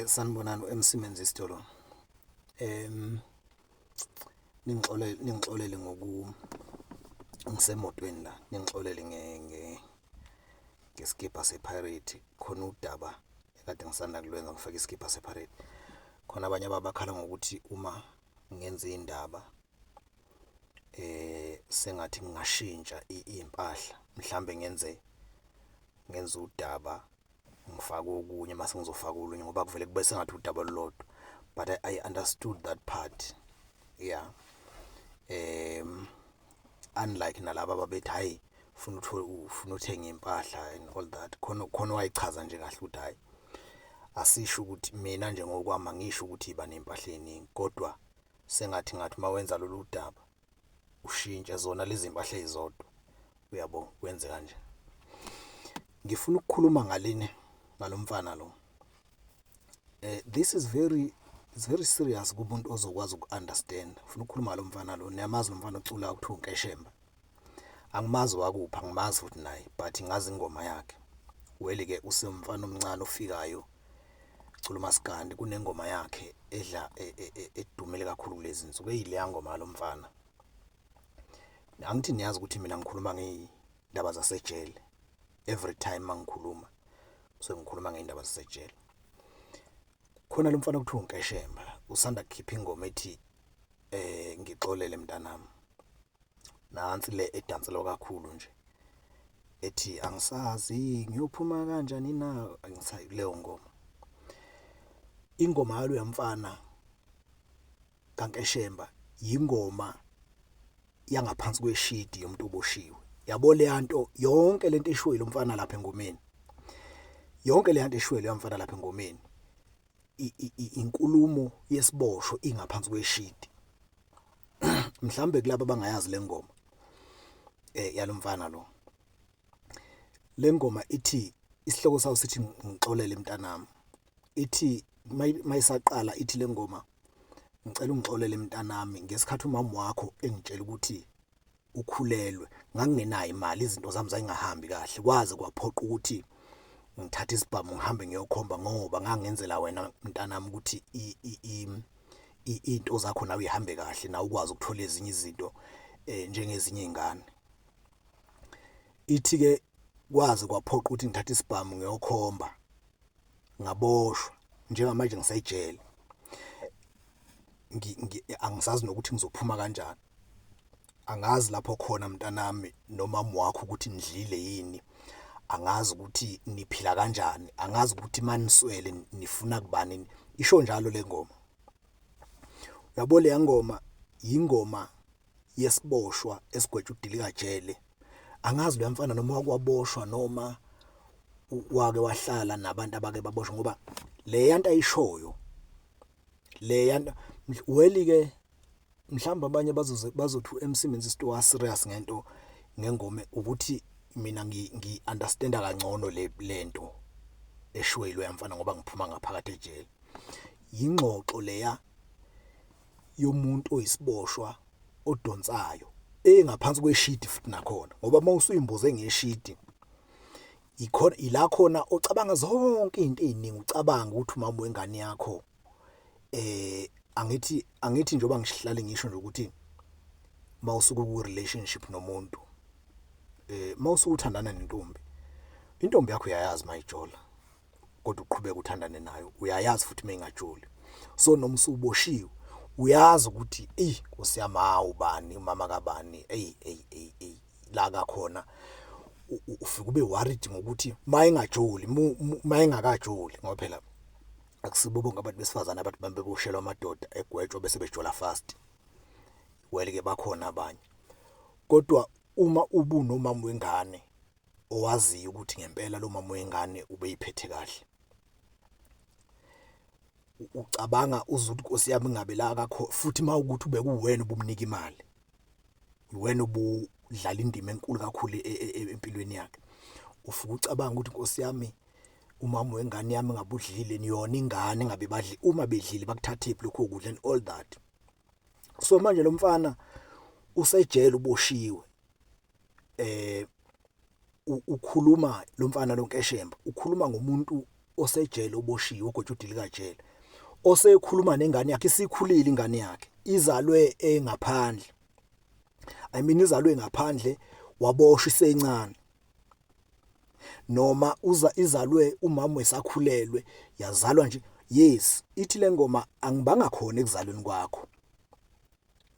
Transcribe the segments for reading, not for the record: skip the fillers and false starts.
Sanibonani MC Menzisitolo. Ningixolele ngisemotweni la. Ningixolele ngeskipa sepirate. Khona udaba ekade ngisanda kulwenza ngifake iskipa sepirate. Khona abanye abakhala ngokuthi uma ngenze indaba sengathi ngingashintsha impahla. Mhlambe ngenze udaba ngifake okunye mase ngizofaka olunye ngoba kuvele kube sengathi udaba olulodwa. But I understood that part. Yeah. Unlike nalabo ababethi hayi ufuna uthenga impahla and all that. Khona wayichaza nje kahle ukuthi hayi asisho ukuthi mina nje ngokwami ngisho ukuthi iba nempahla eningi, kodwa sengathi mawenza lolu daba ushintshe zona lezi impahla ezodwa. Uyabo wenze kanje. Ngifuna ukukhuluma ngalomfana lo. This is very serious kumuntu ozokwazi ukunderstand. Ngifuna ukukhuluma ngalomfana lo. Niyamazi lo mfana ocula ukuthiwa uNkeshemba. Angimazi wakupha, angimazi futhi naye, but ngazi ingoma yakhe. Weli ke usemfana omncane ofikayo ucula umaskandi, kunengoma yakhe edla edumile kakhulu kulezi insuku eyileya ngoma yalomfana. Angithi niyazi ukuthi mina ngikhuluma ngeindaba zasejele. Every time mangikhuluma so ngikhuluma ngeindaba zasejele. Khona lo mfana okuthiwa uNkeshemba usanda kukhipha ingoma ethi ngixolele mntanami. Nansi le edanselwa kakhulu nje ethi angisazi ngiyophuma kanjani na, angisayi leyo ngoma. Ingoma yalo yamfana kaNkeshemba yingoma yangaphansi kweshidi yomuntu oboshiwe. Yabo le yanto yonke lento eshiwe lo mfana lapha engomeni. Yonke le yanto eshiwe lo mfana lapha engomeni. Inkulumo yesiboshwa ingaphansi kweshidi. Mhlambe kulabo abangayazi le ngoma yalomfana lo. Le ngoma ithi isihloko sayo sithi ngixolele mntanami. Ithi mayisaqala ithi le ngoma ngicela ungixolele mntanami ngesikhathi umama wakho engitshela ukuthi ukhulelwe. Ngangingenayo imali, izinto zami zayingahambi kahle. Kwaze kwaphoqa ukuthi ngithathe isibhamu ngihambe ngiyokhomba ngoba ngangenzela wena mntanami ukuthi into zakho nawe ihambe kahle na ukwazi ukuthola ezinye izinto njengezinye izingane. Ithi ke kwaze kwaphoqa ukuthi ngithathe isibhamu ngiyokhomba ngaboshwa njengamanje ngisayijele. Angisazi nokuthi ngizophuma kanjani. Angazi lapho khona mntanami nomama wakho ukuthi nidlile yini. Angazi ukuthi niphila kanjani. Angazi ukuthi maniswele nifuna kubani. Isho njalo le ngoma. Uyabo le ngoma yingoma yesiboshwa esigwetshwa udilika jele. Angazi lo mfana noma wakwaboshwa noma wake wahlala nabantu abake baboshwa ngoba le yanto ayishoyo le yanto weli ke mhlamba abanye bazothi uMC Menzisito wa serious ngento ngengome ukuthi mina ngi-understanda kangcono lento eshiwelo yamfana ngoba ngiphuma ngaphakathi ejele. Yingxoxo leya yomuntu oyisiboshwa odonsayo engaphansi kweshidi futhi nakhona ngoba mawusuyimboze ngeshidi ikhona ila khona ocabanga zonke izinto eziningi. Ucabanga ukuthi umama wengane yakho angithi njoba ngishihlale ngisho nje ukuthi mawusuka ku relationship nomuntu mawusuka uthandana nentombi, intombi yakho uyayazi mayijola kodwa uqhubeka uthandane nayo, uyayazi futhi mayingajoli. So noma usuboshiwe uyazi ukuthi Nkosi yami ubani umama kabani la kakhona ufike ube worried ngokuthi mayingajoli mayingakajoli ngoba phela akusibo bonke abantu besifazana abathi bambeboshelwa amadoda egwetshwa bese bejola fast. Wele ke bakhona abanye. Kodwa uma ubunomama wengane owaziyo ukuthi ngempela lo mama wengane ubeyiphethe kahle, ucabanga uzuthi Nkosi yami ngabe la akho futhi mawukuthi ube kuwena ubumnika imali, uwena ubudlala indima enkulu kakhulu empilweni yakhe, ufike ucabanga ukuthi Nkosi yami umama wengane yami ngabudlile niyona ingane ngabe badli, uma bedlile bakuthathe lokho ukudla and all that. So manje lo mfana usejele uboshiwe. Ukhuluma lo mfana lo Nkeshemba ukhuluma ngomuntu osejele oboshiwe ogwetshwa udilika jele osekhuluma nengane yakhe isikhulile ingane yakhe izalwe engaphandle I mean izalwe ngaphandle waboshwa isencane noma izalwe umama wesakhulelwe yazalwa nje yes ithi lengoma angibanga khona ekuzalweni kwakho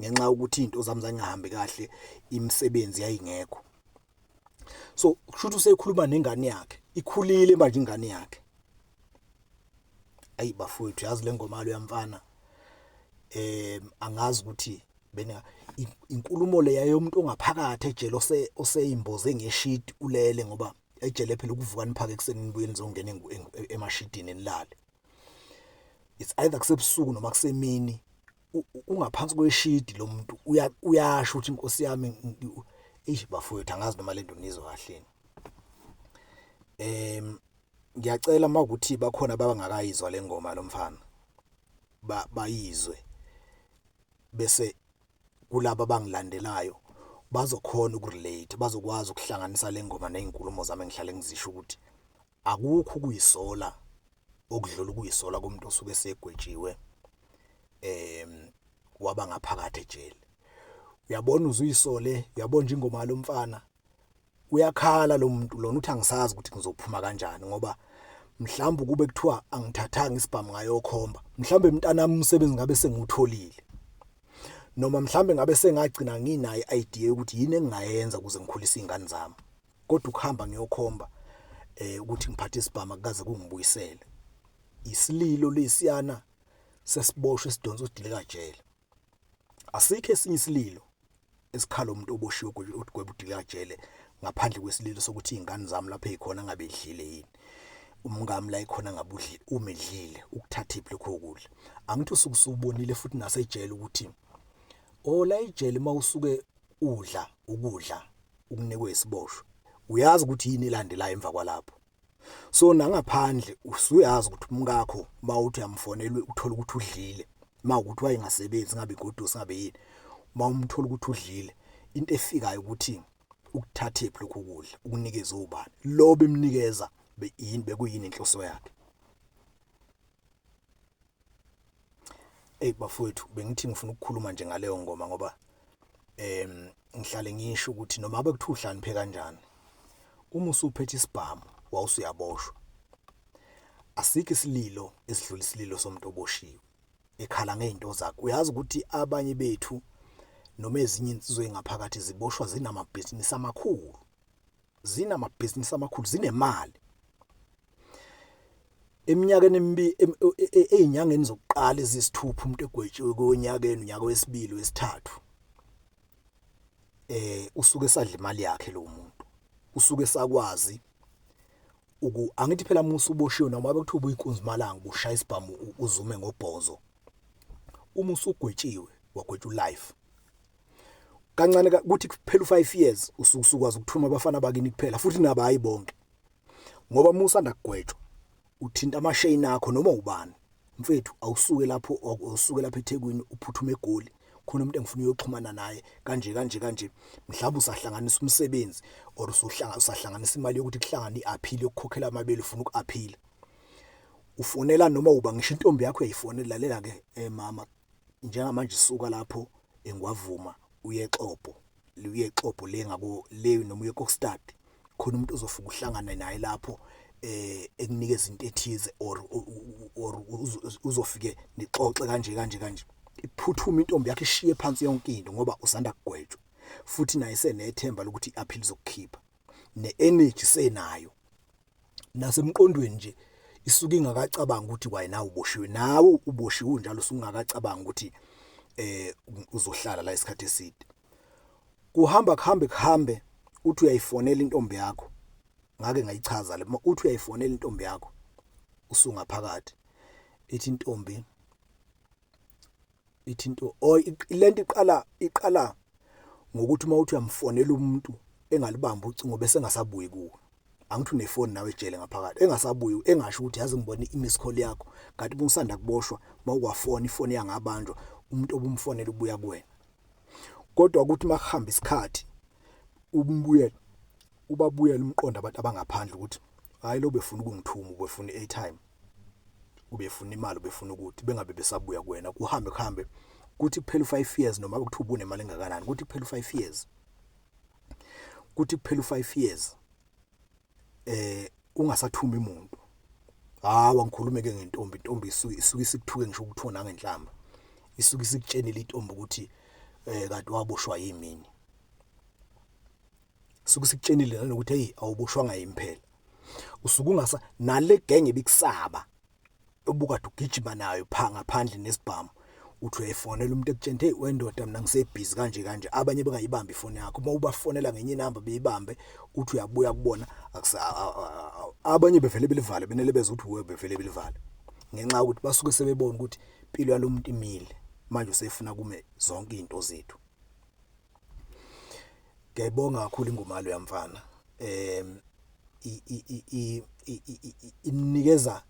ngenxa ukuthi into zami zangahambi kahle imisebenzi yayingekho so kushuthi usekhuluma nengane yakhe ikhulile manje ingane yakhe ayi bafowethu yazi lengoma lo yamfana angazi ukuthi bena inkulumo le yayomuntu ongaphakathi ejele oseyimboze ngeshidi ulele ngoba ejele phela ukuvuka niphaka ekseni nibuye nizongena emashidini nilale it's either kusebusuku noma kusemini ungaphansi kweshidi lo muntu uyasho ukuthi inkosi yami bafowethu angazi noma lento nizwa kahleni ngiyacela makuthi bakhona babangakayizwa lengoma lomfana bayizwe bese kulabo abangilandelayo bazokhona ukurelate bazokwazi ukuhlanganisa lengoma nezinkulumo zami engihlale ngizisho ukuthi akukho kuyisola okudlula ukuyisola komuntu osuke segwetshiwe waba ngaphakathi ejele uyabona uzuyisole uyabona nje ingoma lomfana uyakhala lo muntu lona uthi angisazi ukuthi ngizophuma kanjani ngoba mhlawumbe kube kuthiwa angithathanga isibhamu ngayokhomba mhlawumbe mntanami umsebenzi ngabe sengutholile noma mhlawumbe ngabe sengagcina nginayo idea ukuthi yini engingayenza ukuze ngikhulise izingane zami kodwa ukuhamba ngiyokhomba ukuthi ngiphathe isibhamu akaze kungibuyisele isililo lesiyana sesiboshwe sidonsa udilika jele asikho esinye isililo esikhala umuntu oboshiwe gweba udilika jele ngaphandle kwesililo sokuthi izingane zami lapha ezikhona ngabe edlile yini umngami la ekhona ngabudli umedlile ukuthatha iplokho ukudla angithi usukusubonile futhi nasejele ukuthi la ejele mawusuke udla ukudla ukunikwe isiboshwa uyazi ukuthi yini ilandelayo emva kwalapho so nangaphandle usuyazi ukuthi umngakho mawuthi uyamfonela uthola ukuthi udlile mawukuthi wayengasebenzi ngabe igodosi ngabe yini mawumthola ukuthi udlile into efikayo ukuthi ukuthatha iplokho ukudla ukunikeza ubani lo bemnikeza yini bekuyini inhloso yakhe bafowethu bengithi ngifuna ukukhuluma nje ngaleyo ngoma ngoba ngihlale ngisho ukuthi noma abe kuthi uhlaniphe kanjani uma usuphethe isibhamu wawusuyaboshwa asikho isililo esidlula isililo somuntu oboshiwe ekhala ngezinto zakhe uyazi ukuthi abanye bethu noma ezinye insizwe engaphakathi ziboshwa zinamabhizinisi amakhulu zinemali eminyakeni ezinyangeni zokuqala ezisithupha umuntu egwetshiwe konyakeni unyaka wesibili wesithathu usuke sadla imali yakhe lo muntu usuke sakwazi angithi phela musu uboshiwe noma bekuthiwa ubuyinkunzi malanga bushaya isibhamu uzume ngobhozo uma usugwetshiwe wagwetshwa life kancane kuthi kuphela u5 years usukwazi ukuthuma abafana bakini kuphela futhi nabayi bonke ngoba musanda kugwetshwa uthinta amashayini akho noma ubani mfethu awusuke lapho eThekwini uphuthuma eGoli khona umuntu engifuna ukuyoxhumana naye kanje mhlawumbe usahlanganisa umsebenzi or usahlanganisa imali yokuthi kuhlangane iappeal yokukhokhela amabele ufuna ukuappeal ufonela noma uba ngisho intombi yakho yayifonela lalela ke mama njengamanje isuka lapho engwavuma uye exopo le ngabo leyo noma uye eKokstad khona umuntu ozofika uhlangana naye lapho ekunikeza into ethize or uzofike nixoxe kanje iphuthuma intombi yakhe ishiye phansi yonke into ngoba usanda kugwetshwa futhi naye senethemba lokuthi iappeal zokukhipha neenergy senayo nasemqondweni nje isuke ingakacabanga ukuthi wayena uboshiwe nawe uboshiwe njalo usungakacabanga ukuthi uzohlala la isikhathi eside kuhambe uthi uyayifonela intombi yakho ngake ngayichaza le uthi uyayifonela intombi yakho usungaphakathi ithi intombi lento iqala ngokuthi mawuthi uyamfonela umuntu engalibamba ucingo bese engasabuyi kuwe angithi unefoni nawe ejele ngaphakathi engasabuyi engasho ukuthi yazi ngibone imiss call yakho kanti bungisanda kuboshwa mawukwafona ifoni yangabanjwa umuntu obumfonela ubuya kuwena kodwa ukuthi makuhamba isikhathi ubabuyela umqondo abantu abangaphandle ukuthi hayi lo befuna ukungithuma ubefuna i-airtime ubefuna imali ubefuna ukuthi bengabe besabuya kuwena kuhambe kuthi kuphela u5 years noma ukuthi ubunemali engakanani kuthi kuphela u5 years kuthi kuphela u5 years ungasathuma umuntu hawa ngikhulume ke intombi isuke isikuthuke ngisho ukuthona ngenhlamba isuke isikutshela intombi ukuthi kade waboshwa yimini isuke isikutshela nokuthi hey awuboshwanga yimphela usuke ungasa nale genge bikusaba obukade ugijima nayo ngaphandle nesibhamu uthi uyayifonela umuntu ekutshela hey wendoda mina ngisebhizi kanje abanye bengayibambi ifoni yakho uma ubafonela ngenye inamba beyibambe uthi uyabuya kubona abanye bevele belivale benele beza uthi wewe bevele belivale ngenxa ukuthi basuke sebebona ukuthi impilo yalomuntu imile manje usefuna kume zonke izinto zethu. Ngiyabonga kakhulu ingoma lo yamfana inikeza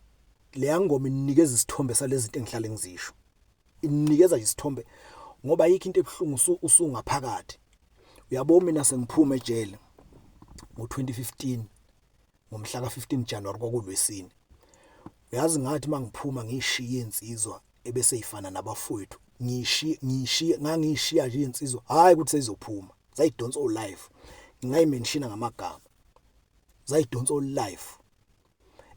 le ngoma inikeza isithombe salezi zinto engihlale ngizisho inikeza isithombe ngoba yikho into ebhlungu usungaphakathi uyabona mina sengiphuma ejele ngo2015 ngomhla ka15 January kwakulwesine uyazi ngathi mangiphuma ngishiye insizwa ebese ifana nabafowethu ngishiya nje insizwa hayi ukuthi seyizophuma zayidonsa all life ngingayimenshina ngamagama zayidonsa all life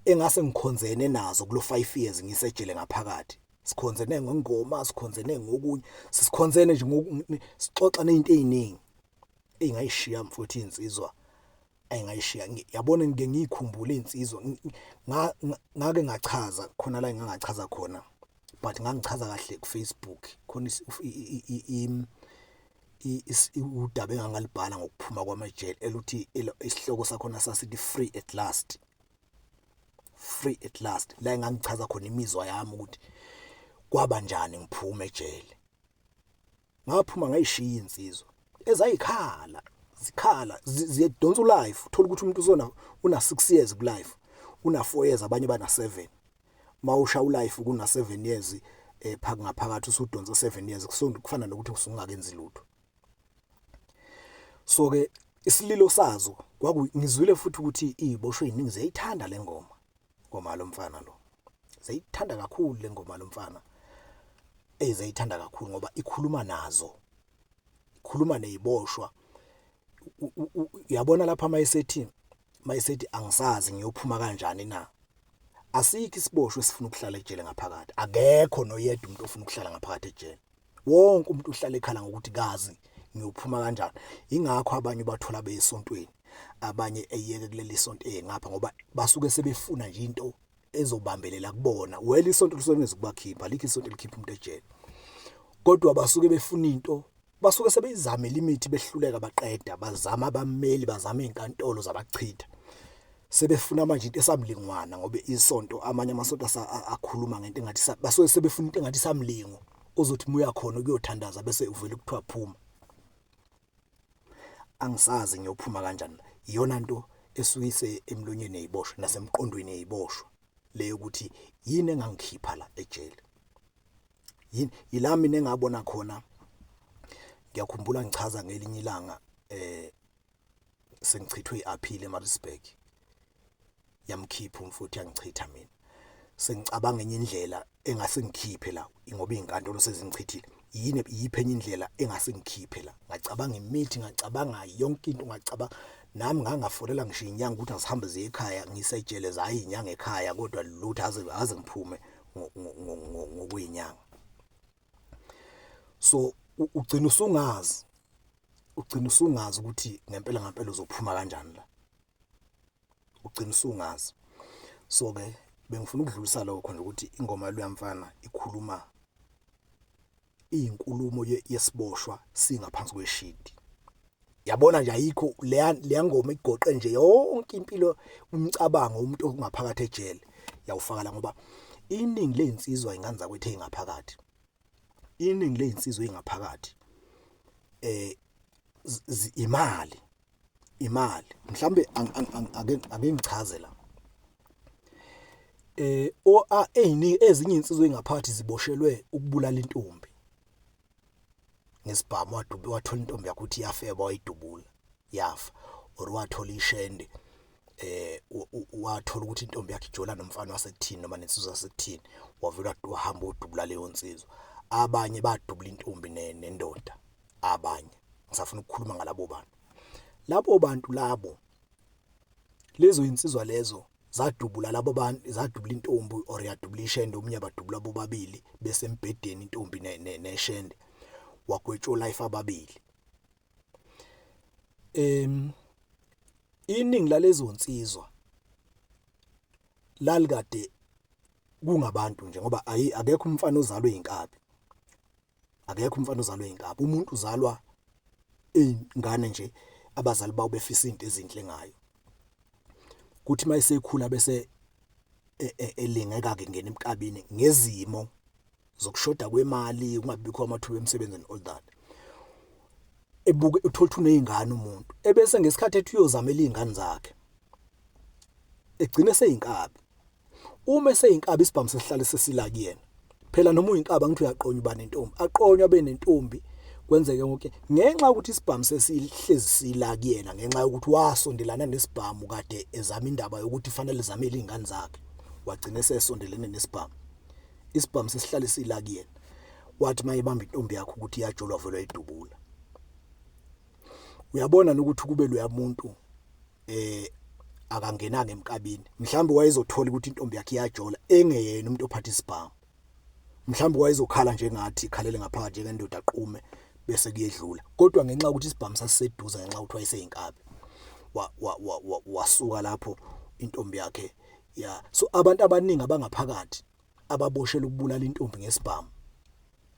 engase ngikhonzene nazo kulo 5 years ngisejele ngaphakathi sikhonzene ngengoma sikhonzene ngokunye sisikhonzene nje sixoxa nezinto eziningi engayishiya mfowethu insizwa ayingayishiya yabona ngeke ngikhumbule insizwa ngake ngachaza khona la ngingachaza khona but ngangichaza kahle ku Facebook khona udaba engangalibhala ngokuphuma kwamajele eluthi isihloko sakhona sasithi free at last la engangichaza khona imizwa yami ukuthi kwaba njani ngiphume ejele ngaphuma ngayishiya insizwa ezayikhala zikhala ziyedonsa life uthola ukuthi umuntu uzona una 6 years ku life una 4 years abanye bana 7 mawusha ulife kuna 7 years phaka ngaphakathi usudonsa 7 years kufana nokuthi usungakenzi lutho. So ke isililo sazo ngizwile futhi ukuthi iziboshwe eziningi ziyayithanda le ngoma lomfana lo ziyayithanda kakhulu le ngoma lomfana ziyayithanda kakhulu ngoba ikhuluma nazo ikhuluma neziboshwa uyabona lapha mayisethi angisazi ngiyophuma kanjani na asikho isiboshwe sifuna ukuhlala ejele ngaphakathi akekho noyedwa umuntu ofuna ukuhlala ngaphakathi ejele wonke umuntu uhlala ekhala ngokuthi kazi ngiyophuma kanjani ingakho abanye bathola beyisontweni abanye eyeke kuleli sonto ngapha ngoba basuke sebefuna nje into ezobambelela kubona wela isonto lisoneze kubakhipha likho isonto likhipha umuntu ejele kodwa basuke befuna into basuke sebeyizama limit behluleka baqeda bazama abameli bazama izinkantolo zabachitha sebefuna manje into esamlingwana ngoba isonto amanye amasonto akhuluma ngento engathi basuke sebefuna into engathi samlingo ozothi muya khona ukuyothandaza bese uvela ukuthiwa phuma angisazi ngiyophuma kanjani iyona nto esuyise emlonyeni eziboshwe nasemqondweni eziboshwe leyo ukuthi yini engangikhipha la ejele yini ilami nengabona khona ngiyakhumbula ngichaza ngelinye ilanga sengichithwe iappeal eMaritzburg yamkhipha umfuthi yangichitha mina sengicabanga enye indlela engase ngikhiphe la ngoba izinkantolo sezingichithile yini yiphenye indlela engase ngikhiphe la ngacabanga imithi ngacabanga yonke into ngacabanga nami ngangafolela ngisho inyanga ukuthi asihambe ziye ekhaya ngisejele zayi inyanga ekhaya kodwa lutho aze ngiphume ngokwezinyanga so ugcina usungazi ukuthi ngempela uzophuma kanjani la ugcina usungazi so ke bengifuna ukudlulisa lokho nje ukuthi ingoma lo yamfana ikhuluma inkulumo yesiboshwa singaphansi kweshidi yabona nje ayikho le ngoma igoqe nje yonke impilo umcabango umuntu ongaphakathi ejele yawufaka la ngoba iningi lezinsizwa ingane zakwethu engaphakathi iningi lezinsizwa engaphakathi imali mhlambe ake ngichaze la ezinye insizwa engaphakathi ziboshelwe ukubulala intombi ngesibhamu wathola intombi yakuthi yafeba wayidubula yafa or wathola ishende wathola ukuthi intombi yakhe ijola nomfana wasekuthini noma nensizwa yasekuthini, wavela wahamba udubula leyo nsizwa. Abanye badubula intombi nendoda, abanye ngisafuna ukukhuluma ngalabo bantu. Labo bantu labo, lezo insizwa lezo zadubula labo bantu, zadubula intombi or yadubula ishende, omnye badubula bobabili bese embedeni intombi neshende, wagwetshola life ababili. Iningi lalezo nsizwa lalikade kungabantu nje, ngoba akekho umfana ozalwe inkabi, akekho umfana ozalwe inkabi. Umuntu uzalwa ingane nje abazali bawo befisa into ezinhle ngayo, kuthi mayisekhula bese elingeka ke ngena emkabini ngezimo zokushoda kwemali, kungabikho amathuba emsebenzi and all that. Ebuke uthola ukuthi unezingane umuntu, ebese ngesikhathi ethi uyozamela izingane zakhe egcine seyinkabi. Uma eseyinkabi isibhamu sesihlale sesila kuyena, phela noma uyinkabi angithi uyaqonya uba nentombi, aqonya abe nentombi, kwenzeke konke ngenxa ukuthi isibhamu sesihlezi sila kuyena, ngenxa yokuthi wasondelana nesibhamu kade ezama indaba yokuthi fanele ezamele izingane zakhe, wagcina sesondelene nesibhamu. Isibhamu sesihlale sila kuyena, wathi mayebamba intombi yakhe ukuthi iyajolwa vele ayidubula. Uyabona ukuthi kube loya muntu akangenanga emkabini, mhlawumbe wayezothola ukuthi intombi yakhe iyajola engeyena umuntu ophatha isibhamu. Mhlawumbe wayezokhala njengathi ikhalele ngaphakathi njengendoda aqume bese kuyedlula, kodwa ngenxa ukuthi isibhamu sasiseduza, ngenxa ukuthi wayeseyinkabi, wasuka lapho intombi yakhe ya. So abantu abaningi abangaphakathi ababoshela ukubulala intombi ngesibhamu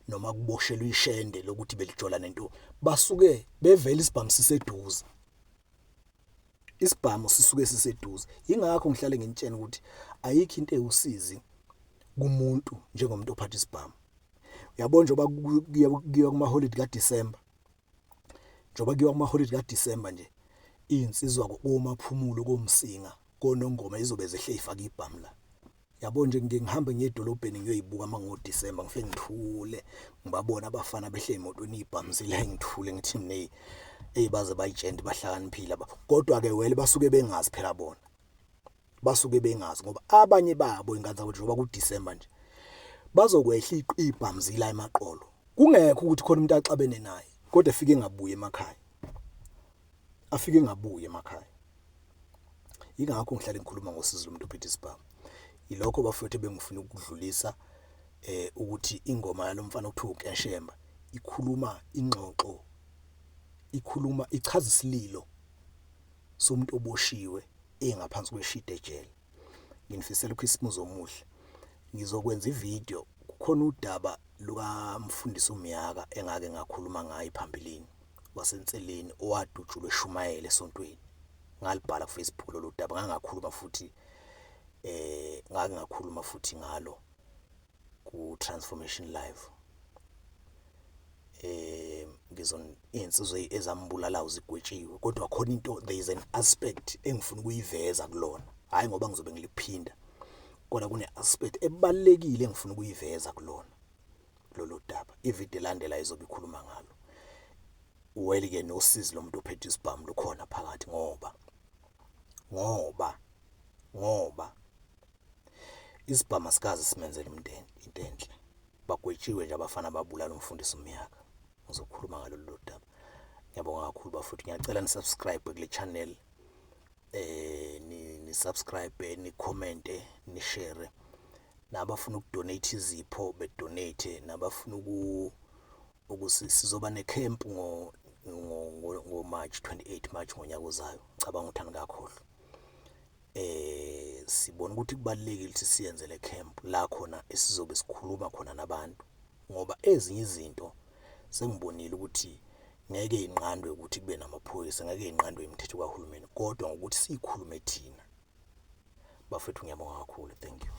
noma kuboshelwa ishende lokuthi belijola nentombi, basuke bevela isibhamu siseduza, isibhamu sisuke siseduza. Ingakho ngihlale ngintshela ukuthi ayikho into ewusizi kumuntu njengomuntu ophatha isibhamu. Uyabona njoba kuyiwa kuma-holiday kaDisemba, njoba kuyiwa kuma-holiday kaDisemba nje, izinsizwa komaphumulo komsinga konongoma izobe zehle ifaka ibhamu la. Yabo nje ngihambe ngiyedolobheni ngiyoyibuka mangoDisemba, ngifike ngithule ngibabona abafana behle emotweni ibhamu zila, ngithule ngithi mne baze bayitshente bahlakaniphile aba. Kodwa ke wele basuke bengazi phela bona, basuke bengazi ngoba abanye babo ingane zabo njengoba kuDisemba nje bazokwehla ibhamu zila emaqolo, kungekho ukuthi khona umuntu axabene naye, kodwa efike ngabuye emakhaya, afike ngabuye emakhaya. Ingakho ngihlale ngikhuluma ngosizo lomuntu ophethe isibhamu. Yilokho bafowethu bengifuna ukudlulisa ukuthi ingoma yalomfana okuthiwa uKeshemba ikhuluma ingxoxo, ikhuluma ichaza isililo somuntu oboshiwe engaphansi kweshida ejele. Nginifisela uKhisimusi omuhle. Ngizokwenza ivideo, kukhona udaba luka Mfundisi uMyaka engake ngakhuluma ngayo phambilini, wasenseleni owadutshulwe eShumayela esontweni. Ngalibhala ku Facebook lolu daba, ngakhuluma futhi ngalo ku Transformation Live. Insizwe ezambulala uzigwetshiwe, kodwa khona into, there is an aspect engifuna ukuyiveza kulona, hayi ngoba ngizobe ngiliphinda, kodwa kune aspect ebalekile engifuna ukuyiveza kulona lolu daba. Ivideo elandela izobe ikhuluma ngalo. Well-ke nosizi lomuntu ophethe isibhamu lukhona phakathi, ngoba isibhamu asikaze simenzele umndeni into enhle. Bagwetshiwe nje abafana babulala umfundisi uMyaka. Ngizokhuluma ngalo lolu daba. Ngiyabonga kakhulu bafuthu, ngiyacela ni-subscribe kule channel, ni subscribe, ni comment, ni share. Nabafuna ukudonate izipho bedonate, nabafuna ukuthi sizoba necamp ngo March 28 March ngonyaka ozayo. Ngicabanga ukuthi angakhohlwa. Sibona ukuthi kubalekile ukuthi siyenze le camp la khona esizobe sikhuluma khona nabantu, ngoba ezinye izinto sengibonile ukuthi ngeke inqandwe ukuthi kube namaphoyisa, ngeke inqandwe imithetho kahulumeni, kodwa ngokuthi sikhulume thina. Bafethu ngiyabonga kakhulu. Thank you.